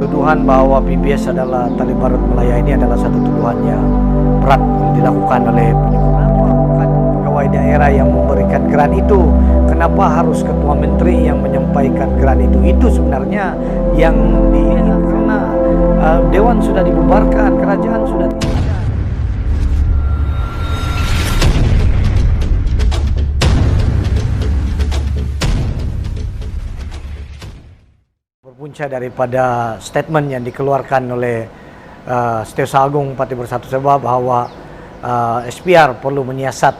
Tuduhan bahwa PBS adalah tali barut Malaya ini adalah satu tuduhan yang berat dilakukan oleh kenapa bukan pegawai daerah yang memberikan grant itu, kenapa harus ketua menteri yang menyampaikan grant itu. Itu sebenarnya yang karena dewan sudah dibubarkan, kerajaan sudah tidak ada. Berpunca daripada statement yang dikeluarkan oleh Setiausaha Agung Parti Bersatu Sabah bahwa SPR perlu menyiasat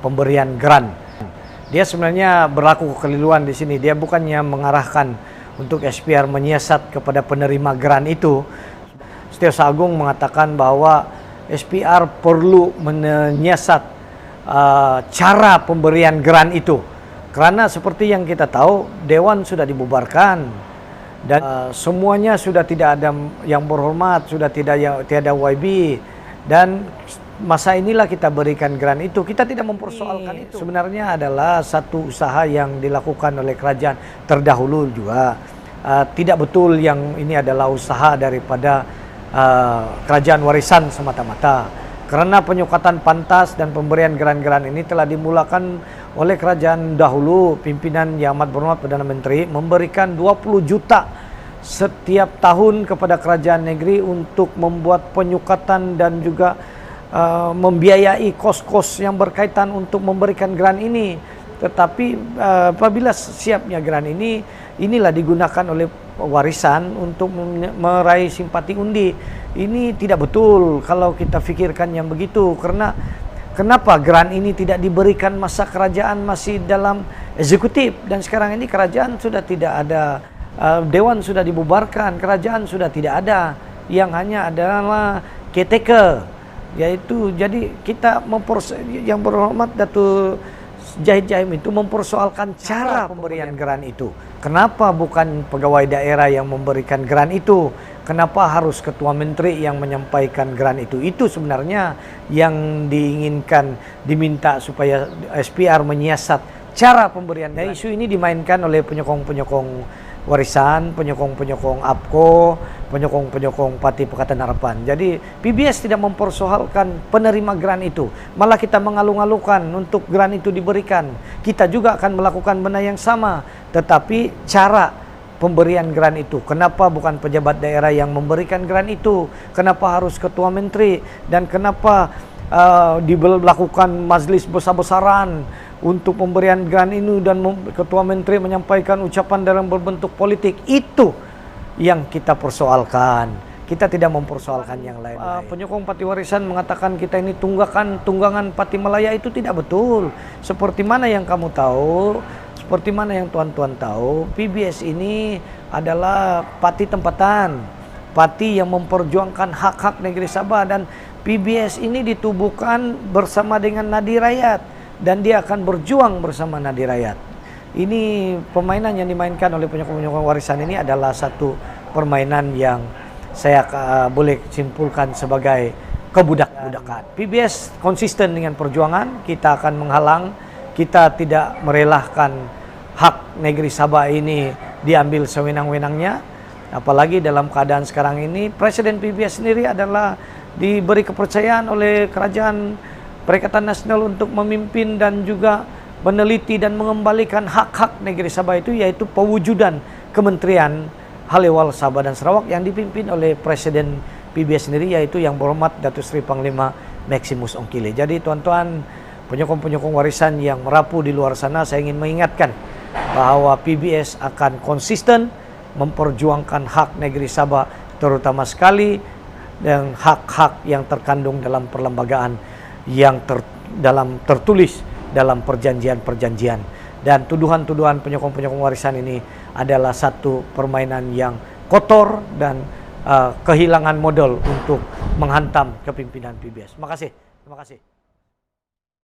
pemberian grant. Dia sebenarnya berlaku kekeliruan di sini. Dia bukannya mengarahkan untuk SPR menyiasat kepada penerima grant itu. Setiausaha Agung mengatakan bahwa SPR perlu menyiasat cara pemberian grant itu. Karena seperti yang kita tahu, Dewan sudah dibubarkan dan semuanya sudah tidak ada yang berhormat, sudah tiada YB, dan masa inilah kita berikan grant itu. Kita tidak mempersoalkan itu. Sebenarnya adalah satu usaha yang dilakukan oleh kerajaan terdahulu juga. Tidak betul yang ini adalah usaha daripada kerajaan warisan semata-mata. Karena penyukatan pantas dan pemberian grant-grant ini telah dimulakan oleh kerajaan dahulu. Pimpinan Yang Amat Berhormat Perdana Menteri memberikan 20 juta setiap tahun kepada kerajaan negeri untuk membuat penyukatan dan juga membiayai kos-kos yang berkaitan untuk memberikan grant ini. Tetapi apabila siapnya grant ini, inilah digunakan oleh warisan untuk meraih simpati undi. Ini tidak betul kalau kita pikirkan yang begitu. Karena kenapa grant ini tidak diberikan masa kerajaan masih dalam eksekutif, dan sekarang ini kerajaan sudah tidak ada, dewan sudah dibubarkan, kerajaan sudah tidak ada, yang hanya adalah caretaker, yaitu jadi kita yang berhormat Datuk Zahid Jaim itu mempersoalkan cara pemberian grant itu. Kenapa bukan pegawai daerah yang memberikan grant itu? Kenapa harus ketua menteri yang menyampaikan grant itu? Itu sebenarnya yang diinginkan, diminta supaya SPR menyiasat cara pemberian. Nah, isu ini dimainkan oleh penyokong-penyokong warisan, penyokong-penyokong APKO, penyokong-penyokong Parti Pakatan Harapan. Jadi PBS tidak mempersoalkan penerima grant itu, malah kita mengalu-alukan untuk grant itu diberikan. Kita juga akan melakukan benda yang sama, tetapi cara pemberian grant itu, kenapa bukan pejabat daerah yang memberikan grant itu, kenapa harus ketua menteri, dan kenapa dilakukan majlis besar-besaran untuk pemberian grant ini dan ketua menteri menyampaikan ucapan dalam berbentuk politik. Itu yang kita persoalkan. Kita tidak mempersoalkan yang lain-lain. Penyokong Parti Warisan mengatakan kita ini tunggangan Parti Malaya. Itu tidak betul. Seperti mana yang kamu tahu, seperti mana yang tuan-tuan tahu, PBS ini adalah parti tempatan, parti yang memperjuangkan hak-hak negeri Sabah, dan PBS ini ditubuhkan bersama dengan Nadi Rakyat, dan dia akan berjuang bersama Nadi Rakyat. Ini permainan yang dimainkan oleh penyokong-penyokong warisan ini adalah satu permainan yang saya boleh simpulkan sebagai kebudak-budakan. PBS konsisten dengan perjuangan, kita akan menghalang, kita tidak merelahkan hak negeri Sabah ini diambil sewenang-wenangnya. Apalagi dalam keadaan sekarang ini, Presiden PBS sendiri adalah diberi kepercayaan oleh Kerajaan Perikatan Nasional untuk memimpin dan juga meneliti dan mengembalikan hak-hak negeri Sabah itu, yaitu pewujudan Kementerian Halewal Sabah dan Sarawak yang dipimpin oleh Presiden PBS sendiri, yaitu Yang Berhormat Datuk Seri Panglima Maximus Ongkile. Jadi tuan-tuan penyokong-penyokong warisan yang merapu di luar sana, saya ingin mengingatkan bahwa PBS akan konsisten memperjuangkan hak negeri Sabah, terutama sekali dan hak-hak yang terkandung dalam perlembagaan yang tertulis dalam perjanjian-perjanjian. Dan tuduhan-tuduhan penyokong-penyokong warisan ini adalah satu permainan yang kotor dan kehilangan modal untuk menghantam kepimpinan PBS. Terima kasih.